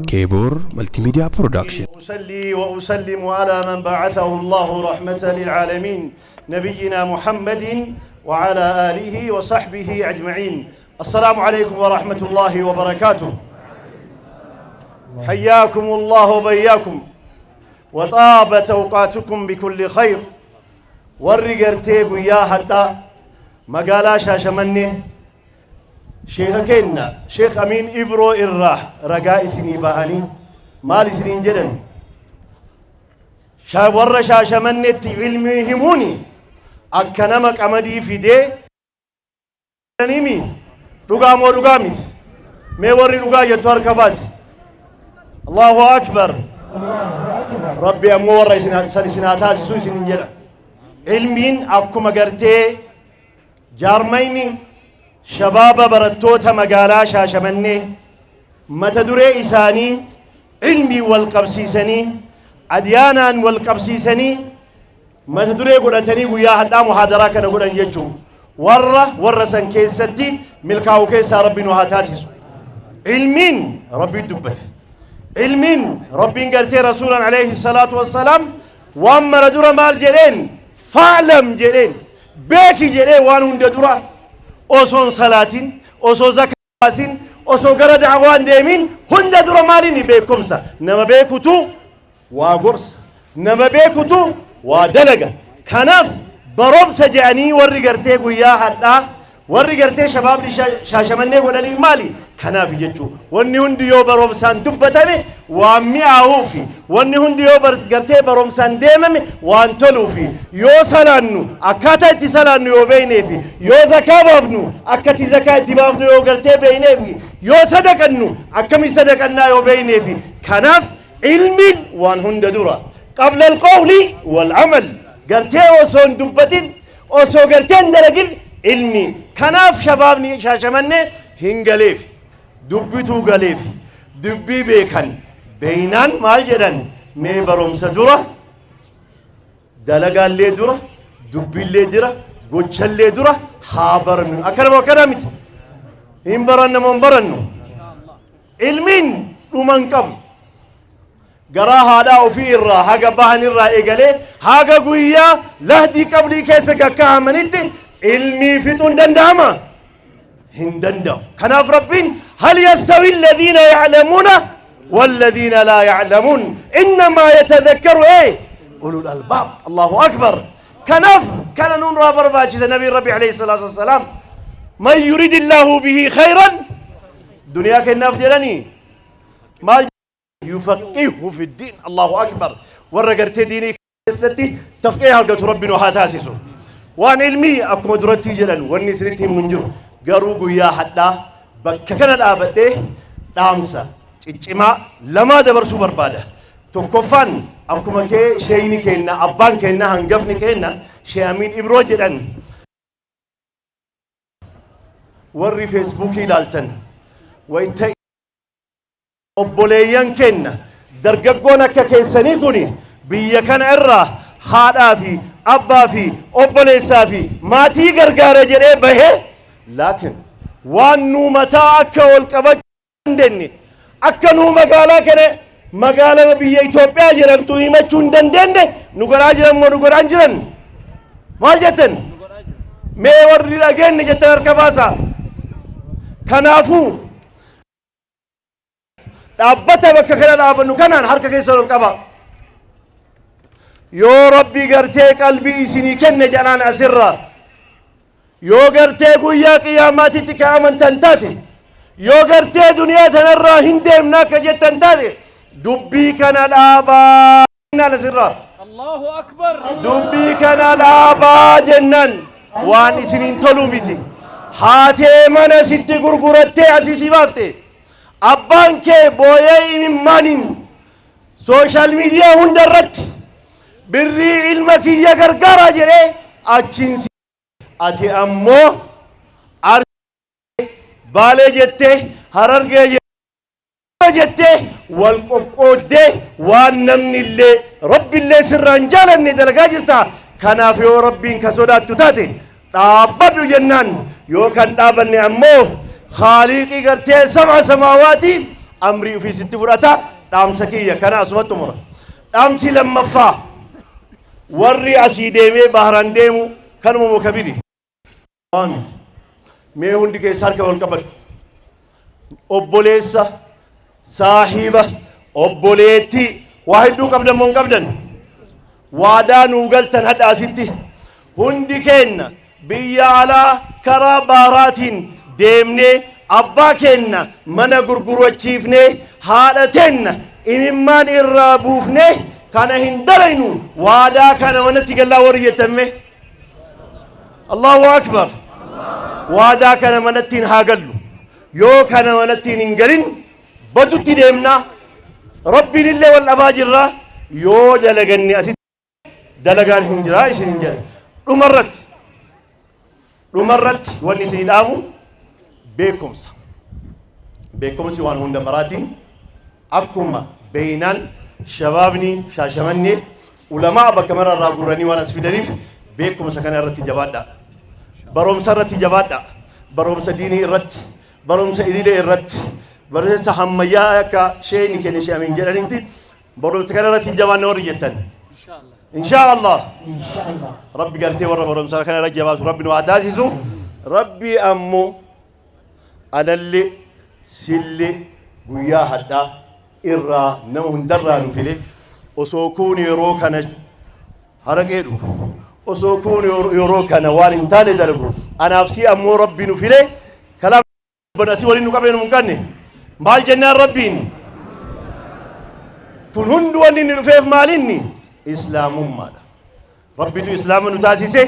كيبور ملتي ميديا برودكشن. أصلي وأسلم على من بعثه الله رحمة للعالمين نبينا محمد وعلى آله وصحبه أجمعين. السلام عليكم ورحمة الله وبركاته. حياكم الله وبياكم وطابت أوقاتكم بكل خير. ورقرتي يا حدا مقالا شاشمني شيخ كينا شيخ أمين إبرو إرّاه رقاء سني باهني مال سنين جدن ور شاشمني علمي هموني أكنمك أمدي في دي نيمي رقامو رقاميت ميوري رقا يتوار كباسي. الله أكبر. ربي أمو ورّا سناتاسي سوي سنين جدن علمين أكو مقرتي جارميني شباب برتوتا مقالا شاشمني متدري إساني علمي والقبسيسني أديانا والقبسيسني متدري قرأتني ويا هدا محاضرة كان قرأن يجو ورّا سنكيستي ملكاو كيسا ربي نوهاتاسيس. علمين ربي دبت علمين ربي نقرتي رسولا عليه الصلاة والسلام وأما ردور مال جرين فعلم جرين بيكي جرين وانو ندرا أوسون صلاتين أوسو زكاتين أوسو غرا دعوان ديمين هند درا مالين بيكمسا نما بيكوتو وغرس نما بيكوتو ودلغا كناف بروب سجاني ورغرتي غيا حدا ورغرتي شباب شاشمني ودلي مالي كناف يجو وني هند يو بروب سان دبتامي وامياوفي وني هند يو برغرتي بروب سان ديممي وانتلوفي يو سلانو اكاتا تسلانو يو بينيفي يو زكابافنو اكاتي زكاتي بافنو يو غرتي بينيفي يو صدقنو اكمي صدقنا يو بينيفي كناف علم وان هند درا قبل القول والعمل غرتي وسون دبتين وسو غرتين درجل علمي كناف شبابني شاشمني هنغليف دبتو غليف دبي بيكن بينان مال جدن مي برومس درا دلغال لي درا دبي لي درا غوچل لي درا حابرن اكرمو كرامت يمبرن منبرن علمين دومنكم غرا هادا وفي الرا هاغا باهن الرا ايغلي هاغا غويا لهدي قبلي كيسك كامنت علمي فتون دنداما هندندو كناف ربين هل يستوي الذين يعلمون والذين لا يعلمون انما يتذكر ايه اولو الالباب. الله اكبر. كناف كان نون رابر باجي النبي ربي عليه الصلاه والسلام من يريد الله به خيرا دنيا كناف جلني ما يفقهه في الدين. الله اكبر. ورغرت ديني كستي تفقيه قد ربنا هاتاسسو وان علمي اكو درتي جلن وني سرتي منجر غرو يا حدا بككنا دابده دامسا چچما لما دبرسو برباده توكفان اكو مكه شيني كينا ابان كينا هنغفني كينا شيامين ابرو جدن وري فيسبوك يلالتن ويت obboleeyyan kenna dargaggoon akka keessanii kuni biyya kana irraa haadhaa fi abbaa fi obboleessaa fi maatii gargaara jedhee bahee laakiin waan nuu mataa akka ol qabachuu dandeenye akka nuu magaalaa kana magaalaa biyya Itoophiyaa jedhamtu himachuu hin dandeenye nu godhaa jiran moo nu godhaan jiran maal jettan mee warri dhageenye jettan harka baasaa. kanaafuu dhaabbata bakka kana dhaabannu kanaan harka keessa ol qaba. yoo rabbi gartee qalbii isinii kenne jedhaan asirra yoo gartee guyyaa qiyaamaatitti ka amantan taate yoo gartee duniyaa tanarraa hin deemna akka jettan taate dubbii kana dhaabaa jennaan asirra. Allahu akbar. dubbii kana dhaabaa jennaan waan isiniin tolu miti. haatee mana sitti gurgurattee asii baafte abbaan kee booyee imimmaaniin sooshaal miidiyaa hunda irratti birrii ilma kiyya gargaaraa jedhee achiin ati ammoo baalee jettee harargee jettee wal qoqqooddee waan namni illee rabbi illee sirraan jaalanne dalagaa jirta. kanaaf yoo rabbiin ka sodaattu taate dhaabbadhu jennaan yoo kan dhaabanne ammoo خالقي قرتي سبع سماوات أمري في ست فرata دامسكية كان أسمت مرة دامسي لما فا ورّي أسيديمي بحران ديمو كانوا مكبري آمين مي هندي كيسار كول كبر أبوليسا صاحبة أبوليتي واحد دو قبل من قبلن وادا نوغل تنهد أسيتي هندي كينا بيا على كراباراتين ديمني أبا كينا منا غرغرو تشيفني حالتين إممان إرابوفني كان هندلينو وادا كان ونتي قال وريتمه الله أكبر وادا كان منتين هاقلو يو كان منتين انقلن بدو تديمنا ربي لله والأباجر يو دلقني أسيد دلقان هنجرا يسين هنجر رمرت واني سيدامو بيكمس وان هند مراتين أكما بينان شبابني شاشمني علماء بكمر الراغوراني وانا سفيدريف بيكمس كان رتي جوادا بروم سرتي جوادا بروم سديني رت بروم سيدي رت بروم سحميا كا شيء نكني شيء من جلالتي بروم سكان رتي جوانا وريتن إن شاء الله ربي قرتي ورا بروم سكان رت جواب ربي واتاسيسو ربي أمو أنا اللي سلي ويا هدا إرّا نمون درّان فيلي وسوكون يروكنا هرقيدو وسوكون يروكنا وانتان دلبو أنا أفسي أمو ربي نفيلي كلام بناسي ولي نقابين مكاني مال جنة ربين كن هندواني نرفيف ماليني إسلام مالا ربي تو إسلام نتاسيسي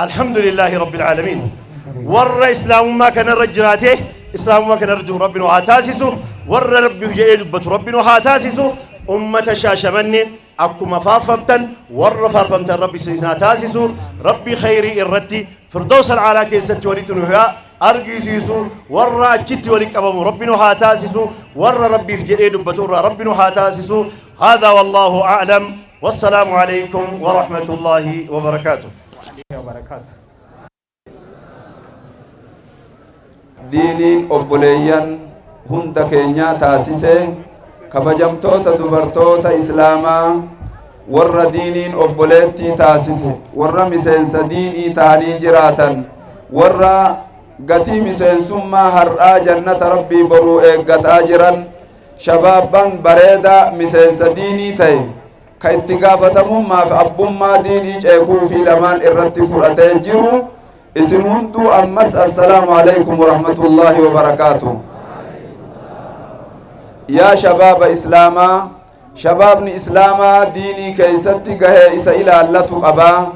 الحمد لله رب العالمين ور إسلام ما كان رجراته إسلام ما كان رجو ربنا وهاتاسسو ور ربي جئل بت ربنا وهاتاسسو أمة شاشمني أكو مفارفمتن ور فارفمتن ربي سيسنا تاسسو ربي خيري الرتي فردوس العلا كيست ولتنها أرجيسو ور أجت ولك أبو ربنا وهاتاسسو ور ربي جئل بتور ربنا وهاتاسسو هذا والله أعلم والسلام عليكم ورحمة الله وبركاته diiniin obboleeyyan hunda keenyaa taasise kabajamtoota dubartoota islaamaa warra diiniin obboleettii taasise warra miseensa diinii ta'anii jiraatan warra gatii miseensummaa har'aa jannata rabbii boruu eeggataa jiran shabaabban bareeda miseensa diinii ta'e ka itti gaafatamummaaf abbummaa diinii ceekuu fi lamaan irratti fudhatee jiru اسم هندو أمس السلام عليكم ورحمة الله وبركاته يا شباب إسلاما شبابني إسلاما ديني كيستي قهي إسا إلى اللتو قبا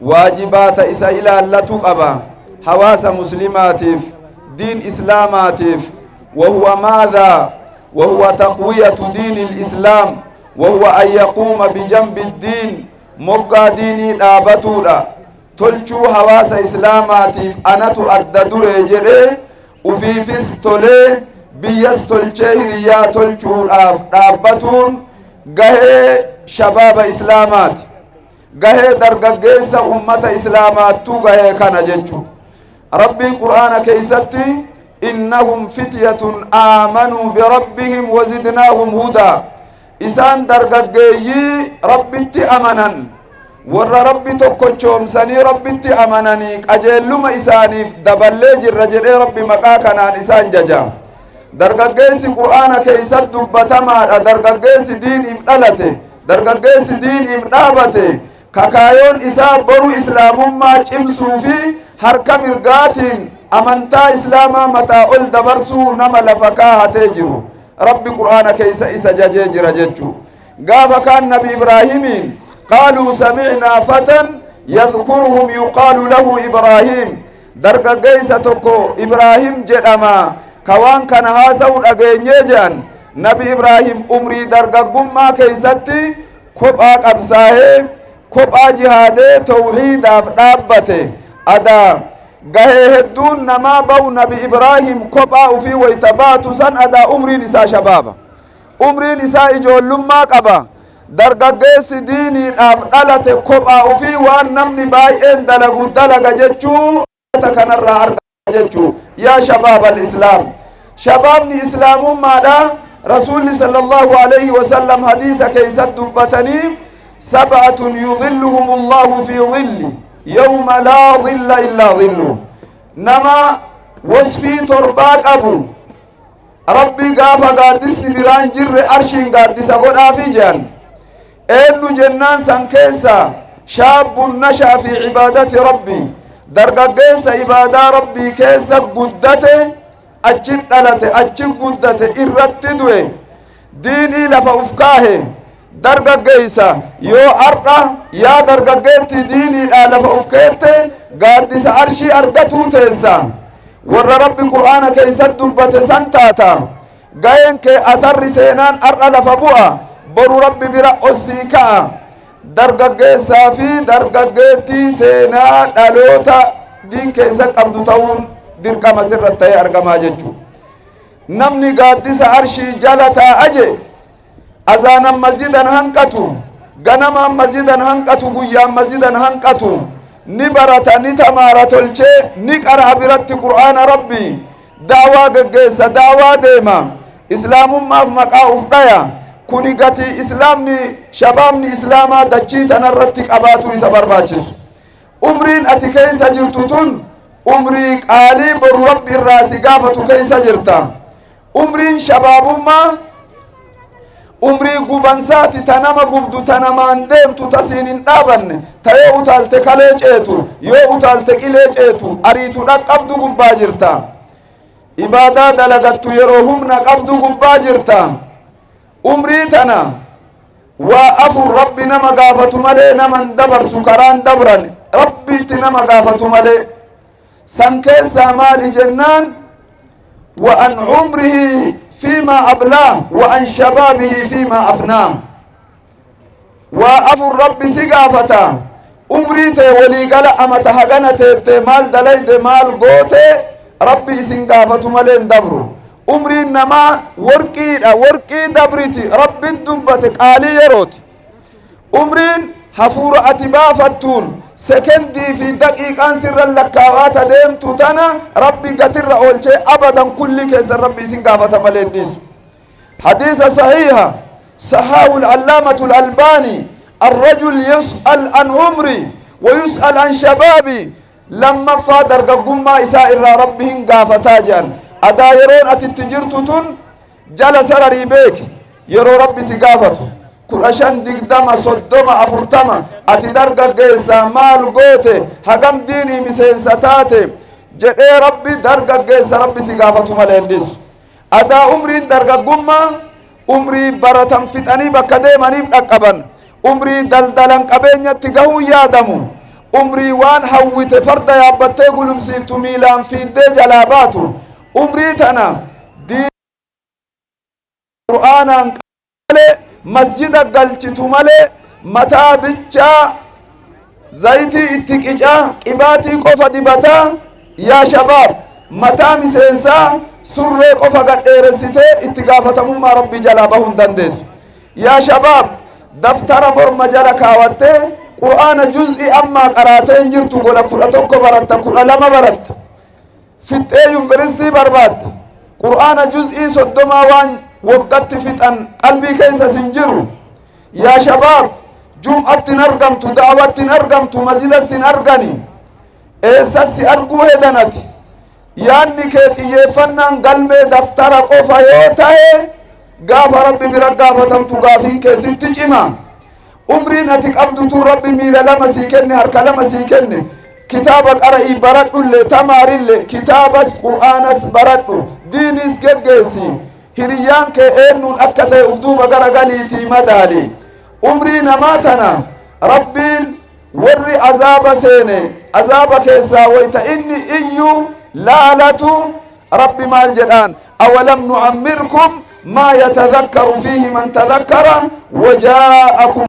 واجبات إسا إلى اللتو قبا حواس مسلماتف دين إسلاماتف وهو ماذا وهو تقوية دين الإسلام وهو أن يقوم بجنب الدين مقا ديني دابتولا tolchuu hawaasa islaamaatiif anatu adda duree jedhee ufiifis tolee biyyas tolchee hiriyaa tolchuudhaaf dhaabbatuun gahee shabaaba islaamaati gahee dargaggeessa ummata islaamaattuu gahee kana jechu rabbiin qur'aana keeysatti innahum fityatun aamanuu birabbihim wazidnaahum hudaa isaan dargaggeeyyii rabbitti amanan warra rabbi tokkochoomsanii rabbitti amananii qajeelluma isaaniif daballee jirra jedhee rabbi maqaa kanaan isaan jaja dargaggeessi qur'aana keeysatti dubbatamaadha dargaggeessi diiniif dhalate dargaggeessi diiniif dhaabate kakaayoon isaa boru islaamummaa cimsuu fi harka mirgaatiin amantaa islaamaa mataa ol dabarsuu nama lafa kaahatee jiru rabbi qur'aana keeysa isa jajee jira jechu gaafa kaan nabi ibraahimiin قالوا سمعنا فتى يذكرهم يقال له إبراهيم درجيسة إبراهيم جدما كوان كان هاسو أجنيجان نبي إبراهيم أمري درجم ما كيستي كبا أبساه كبا جهاده توحيد أفنابته أدا جهدون نما بو نبي إبراهيم كبا وفي ويتباتو سن أدا أمري نساء شبابا أمري نساء جول لما قبا dargaggeessi diiniidhaaf dhalate kophaa ufii waan namni baay'een dalagu dalaga jechuu kanarraa arga جتشو يا شباب الإسلام شبابني إسلام ماذا رسول صلى الله عليه وسلم حديث كيسد دبتني 7 يظلهم الله في ظل يوم لا ظل إلا ظله نما وصفي ترباك أبو ربي قافا قادسني بران جر أرشين قادسا قد آفيجان إنو جنان سنكيسا شاب نشأ في عبادة ربي درقاقيسا عبادة ربي كيسا قدته أجل دلته أجل قدته إرتدوه ديني لفا أفكاه درقاقيسا يو أرقى يا درقاقيتي ديني لفا أفكاته قادسا أرشي أرقتو تيسا ور ربي قرآن كيسا دبته سنتاتا قاين كي أثر سينان أرقى لفا بؤا برو ربي برأو السيكا درقاقيسا في درقاقيتي سينان ألوتا دين كيسا قبضو تاون dirqa masirrat ta'e argamaa jechuudha namni gaaddisa arshii jalataa aje azaanan masjidan hanqatu ganamaan masjidan hanqatu guyyaan masjidan hanqatu ni barata ni tamaara tolchee ni qara'a biratti qur'aana rabbii daawaa geggeessa daawaa deema islaamummaaf maqaa uf dhaya kuni gatii islaamni shabaabni islaamaa dachii tanarratti qabaatu isa barbaachisu umriin ati keessa jirtu tun umrii qaalii boru rabbi irraa si gaafatu keessa jirta umriin shabaabummaa umrii gubansaati tanama gubdu tanamaan deemtu tasiin hin dhaabanne tayoo utaalte kalee ceetu yoo utaalte qilee ceetu ariitu dhaqqabdu gubbaa jirta ibaadaa dalagattu yeroo humna qabdu gubbaa jirta umrii tana waa afur rabbi nama gaafatu malee naman dabarsu karaan dabran rabbiitti nama gaafatu malee سنكيسا مالي جنان وأن عمره فيما أبلاه وأن شبابه فيما أفناه وأفو الرب سقافتا أمريتي ولي قال أما تهغنتي مال دليت مال قوتي ربي سنقافة مالين دبرو أمري إنما ورقي دبريتي ربي الدنبتك آلي يروتي أمرين حفور أتبافتون سكندي في دقيقة سر اللكاوات ديم تتنا ربي قتر أولشي أبدا كل كيس ربي سنقافة ملينديس حديث صحيحة صحاو العلامة الألباني الرجل يسأل عن عمري ويسأل عن شبابي لما فادر قما إساء ربهن قافة جان أدا يرون أتتجرتتن جلس ريبيك يرو ربي سقافته kurashan digdama soddoma afurtama ati dargaggeessa maal goote hagam diinii miseensa taate jedhee rabbi dargaggeessa rabbi si gaafatu malee hindisu adaa umriin dargaggummaa umrii baratan fixanii bakka deemaniif dhaqqaban umrii daldalan qabeenyatti gahuu yaadamu umrii waan hawwite farda yaabbattee gulumsiiftu miilaan fiiddee jalaa baatu umrii tana qur'aanaan qalee مسجد قلچتو ملي متا بچا زيتي اتقجا قباتي قفا دبتا يا شباب متا مسينسا سر قفا قد ارسيتي اتقافة مما ربي جلابهم دندس يا شباب دفتر فرم جلك آواتي قرآن جزء أما قراتين جرتو قولا قولا توقو برات قولا لما برات فتي ينفرستي برباد قرآن جزء صدما وان وقت فتن قلبي كيس سنجر يا شباب جمعة نرقمت دعوة نرقمت مزيدة نرقني إيساس أرقوه دنتي ياني كيتي يفنن قلبي دفتر قفا يوته قاف ربي برقافة تمتقافين كيسي تجمع عمرين أتك أبدو ربي ميلا لما سيكني هركا لما سيكني كتابك أرأي برد اللي تمار اللي كتابك قرآنس برد دينيس جيسي hiriyaan kee eennuun akka ta'e uf duuba garagaliitii madaali umrii namaa tana rabbiin warri azaaba seene azaaba keessaa wayta inni iyyuu laalatu rabbi maal jedhaan awalam nu'ammirkum maa yatadhakkaru fiihi man tadhakkara wajaa'akum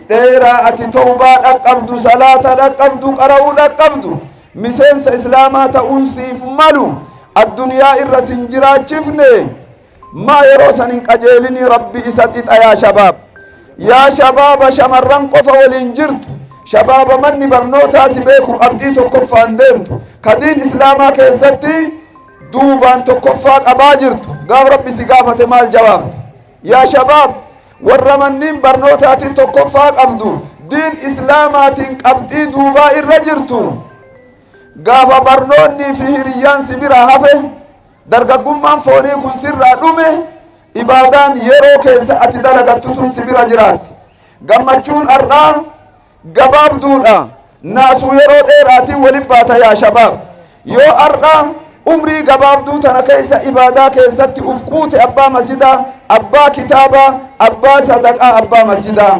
dheeraa ati tawbaa dhaqqabdu salaata dhaqqabdu qara'uu dhaqqabdu miseensa islaamaa ta'uun siif malu الدنيا الرسين جراچفني ما يروسن قجيلني ربي إساتيت يا شباب شمران قفا ولنجرت shabaaba manni barnootaa si beeku qabxii tokkoffaan deemtu kadiin islaamaa keessatti duubaan tokkoffaa qabaa jirtu gaaf rabbi si gaafate maal jawaabta yaa shabaab warra manniin barnootaatiin tokkoffaa qabdu diin islaamaatiin qabxii duubaa irra jirtu gaafa barnoonnii fi hiriyyaan si biraa hafe dargaggummaan foonii kun sirraa dhume ibaadaan yeroo keessa ati dalagattu tun si bira jiraatti gammachuun har'aa gabaabduudha naasuu yeroo dheeraatiin walin baata yaa shabaab yoo har'aa umrii gabaabduu tana keessa ibaadaa keessatti uf quute abbaa masjidaa abbaa kitaabaa abbaa sadaqaa abbaa masjidaa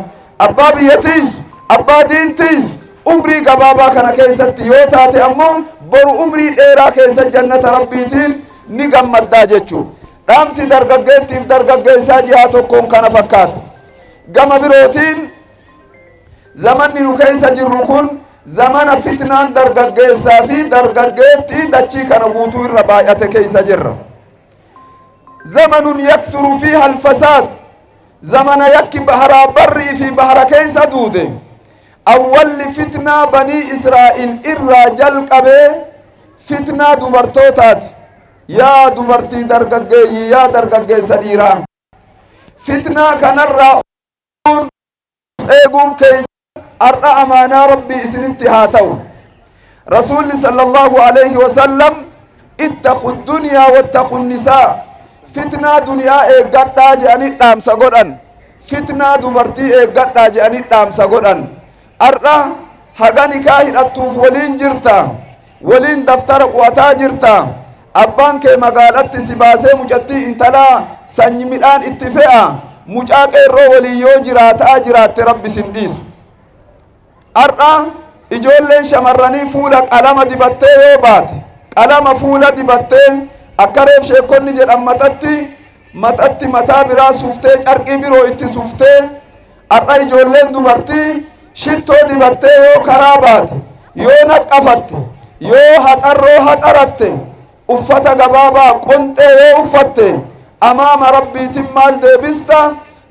abbaa biyyatiis abbaa diintiis umrii gabaabaa kana keessatti yoo taate ammoo boru umrii dheeraa keessa jannata rabbiitiin ni gammaddaa jechuu dhaamsi dargaggeettiif dargaggeessaa jihaa tokkoon kana fakkaata gama birootiin zamanni nu keessa jirru kun zamana fitnaan dargaggeessaa fi dargaggeettii dachii kana guutuu irra baay'ate keessa jirra zamanun yaksuru fiiha alfasaad zamana yakki baharaa barrii fi bahara keessa duude awwalli fitnaa banii israa'il irraa jalqabee fitnaa dubartootaati yaa dubartii dargaggeeyyii yaa dargaggeessa dhiiraa fitnaa kanarraa eeguun keessa har'a amaanaa rabbii isinitti haa ta'u rasuulli sallallahu alayhi wasallam ittaqu dunyaa wattaqu nisaa fitnaa duniyaa eeggadhaa jedhanii dhaamsa godhan fitnaa dubartii eeggadhaa jedhanii dhaamsa godhan har'a haga nikaa hidhattuuf waliin jirta waliin daftara qu'ataa jirta abbaan kee magaalatti si baasee mucattii intalaa sanyi midhaan itti fe'a mucaa qeerroo walii yoo jiraataa jiraatte rabbi sin dhiisu har'a ijoolleen shamarranii fuula qalama dibattee yoo baate qalama fuula dibattee akka reef sheekonni jedhan maxatti mataa biraa suuftee carqii biroo itti suuftee har'a ijoolleen dubartii shittoo dibattee yoo karaa baate yoo naqqafatte yoo haxarroo haxaratte uffata gabaabaa qonxee yoo uffatte amaama rabbiitiin maal deebista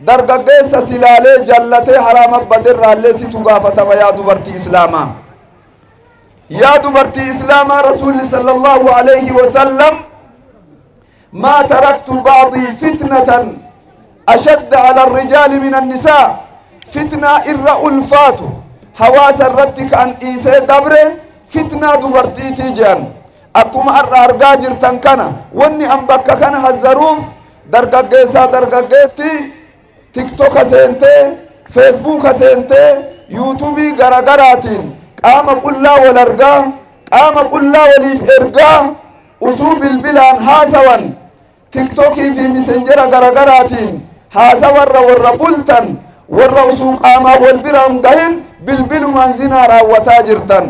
dargaggeessa silaalee jallatee haraama badirraallee situ gaafatama yaa dubartii islaamaa yaa dubartii islaamaa rasuulli sallallahu alayhi wasallam maa taraktu ba'dii fitnatan ashadda ala arrijaali min annisaa fitnaa irra ulfaatu hawaasa irratti kan dhiisee dabre fitnaa dubartiitii jedhan akkuma har'a argaa jirtan kana wanni an bakka kana hazzaruuf dargaggeessaa dargaggeetti tiktoka seentee feesbuuka seentee yuutuubii garagaraatiin qaama qullaa wal argaa qaama qullaa waliif ergaa usuu bilbilaan haasawan tiktokii fi misenjera garagaraatiin haasawarra warra bultan warra usuu qaamaa wal biraan gahin bilbilumaan zinaa raawwataa jirtan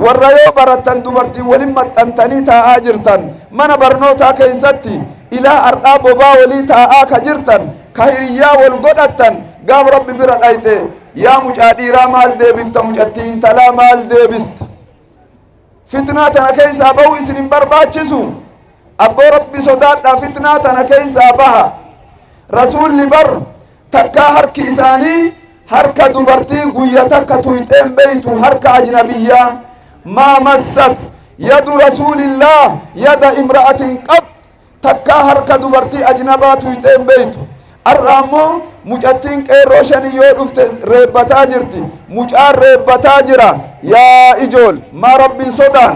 warra yoo barattan dubartii waliin maxxantanii taa'aa jirtan mana barnootaa keessatti ilaa har'aa bobaa walii taa'aa ka jirtan ka hiriyyaa wal godhattan gaaf rabbi bira dhayte yaa mucaa dhiiraa maal deebifta mucattii intalaa maal deebista fitnaa tana keessaa bahuu isin hin barbaachisu abboo rabbi sodaadhaa fitnaa tana keessaa baha rasuulli bar takkaa harki isaanii harka dubartii guyya takka tuyxeen beeytu harka ajnabiyyaa ما مست يد رسول الله يد امرأة قط تكا هركا دبرتي أجنبات ويتين بيتو الرامو مجتين كيروشن يودفت ريبتا جرتي مجار ريبتا جرا يا إجول ما رب صدان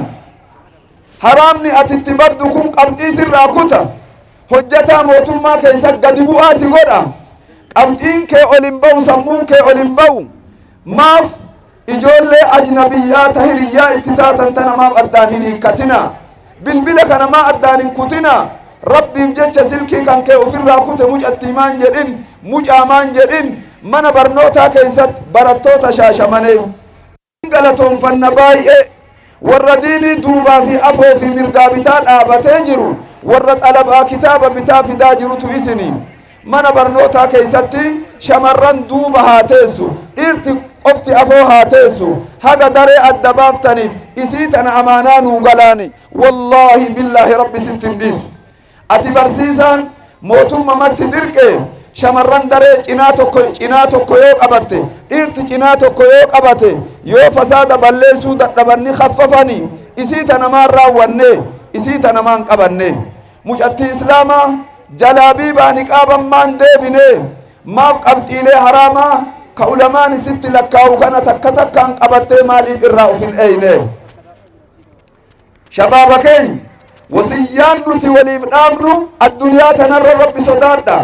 حرامني أتتبدكم قمتي سرا كتا حجتا موتما كيسا قدبو آسي غدا قمتين كي أولمبو سمون كي أولمبو ماف ijoollee ajnabiyyaa tahiriyyaa itti taatan tana maaf addaan hin hiikkatina bilbila kana maa addaan hin kutina rabbiif jecha silkii kan kee ofirraa kute mucattii maan jedhin mucaa maan jedhin mana barnootaa keessatti barattoota shaashamanee galatoonfanna baay'ee warra diinii duubaa fi afoo fi mirgaa bitaa dhaabatee jiru warra xalabaa kitaaba bitaa fidaa jirutu isinii mana barnootaa keessatti shamarran duuba haa teessu dhiirti qofti afoo haa teessu haga daree adda baaftaniif isii tana amaanaa nuu galaani wallaahi billaahi rabbi sittin dhiisu ati barsiisaan mootumma massi dirqe shamarran daree cinaa tokko yoo qabatte dhiirti cinaa tokko yoo qabate yoo fasaada balleessuu dadhabanni khaffafani isii tanamaan raawwanne isii tanamaan qabanne mucattii islaamaa jalaabii baani qaabammaan deebine maaf qabxiilee haraamaa ka ulamaan isitti lakkaa'u kana takka takkaan qabattee maaliif irraa of hin eeyne shabaaba keenya wasiyyaan nuti waliif dhaabnu addunyaa tanarra rabbi sodaadha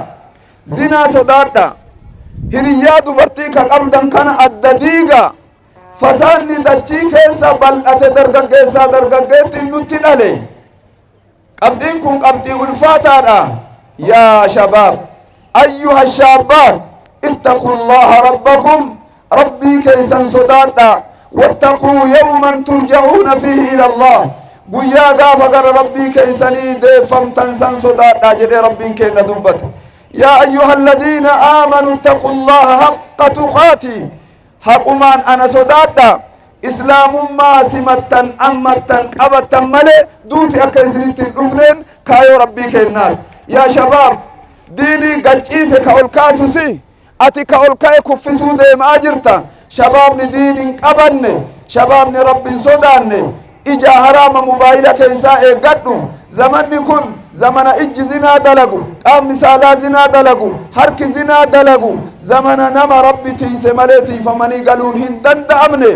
zinaa sodaadha hiriyyaa dubartii ka qabdan kana adda diiga fasaanni dachii keessa bal'ate dargaggeessaa dargaggeettiin nutti dhale qabxiin kun qabxii ulfaataadha yaa shabaab ayyuha shaabbaat ittaquu allaha rabbakum rabbii keeysan sodaadha wattaquu yawman turja'uuna fiihi ila allah guyyaa gaafa gara rabbii keeysanii deeffamtan san sodaadha jedhe rabbiin keenna dubbate yaa ayyuha alladhiina aamanuu ittaquu allaha haqqa tuqaatii haqumaan ana sodaadha islaamummaa simattan ammattan qabattan malee duuti akka isinitti hin dhufneen kaayoo rabbii kennaat yaa shabaab diinii gachiise ka ol kaasusi ati ka ol ka'e kuffisuu deemaa jirta shabaabni diin hin qabanne shabaabni rabbiin sodaanne ija haraama mobaayila keessaa eeggadhu zamanni kun zamana ijji zinaa dalagu qaamni saalaa zinaa dalagu harki zinaa dalagu zamana nama rabbi tiise malee tiifamanii galuun hin danda'amne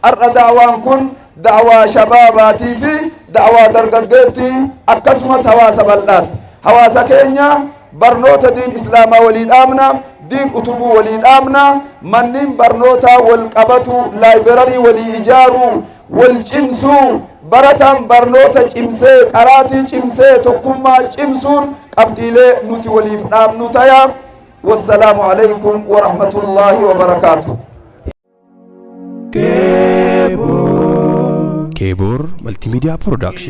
har'a da'waan kun da'waa shabaabaatii fi da'waa dargaggeettii akkasumas hawaasa bal'aati hawaasa keenya barnoota diin islaamaa walii dhaabna diin utubuu walii dhaabna manniin barnootaa wal qabatu laayibirarii walii ijaaruu wal cimsuu barataan barnoota cimsee qaraatii cimsee tokkummaa cimsuun qabxiilee nuti waliif dhaabnu taya wassalaamu alaykum warahmatullaahi wabarakaatuh Kebor Multimedia Production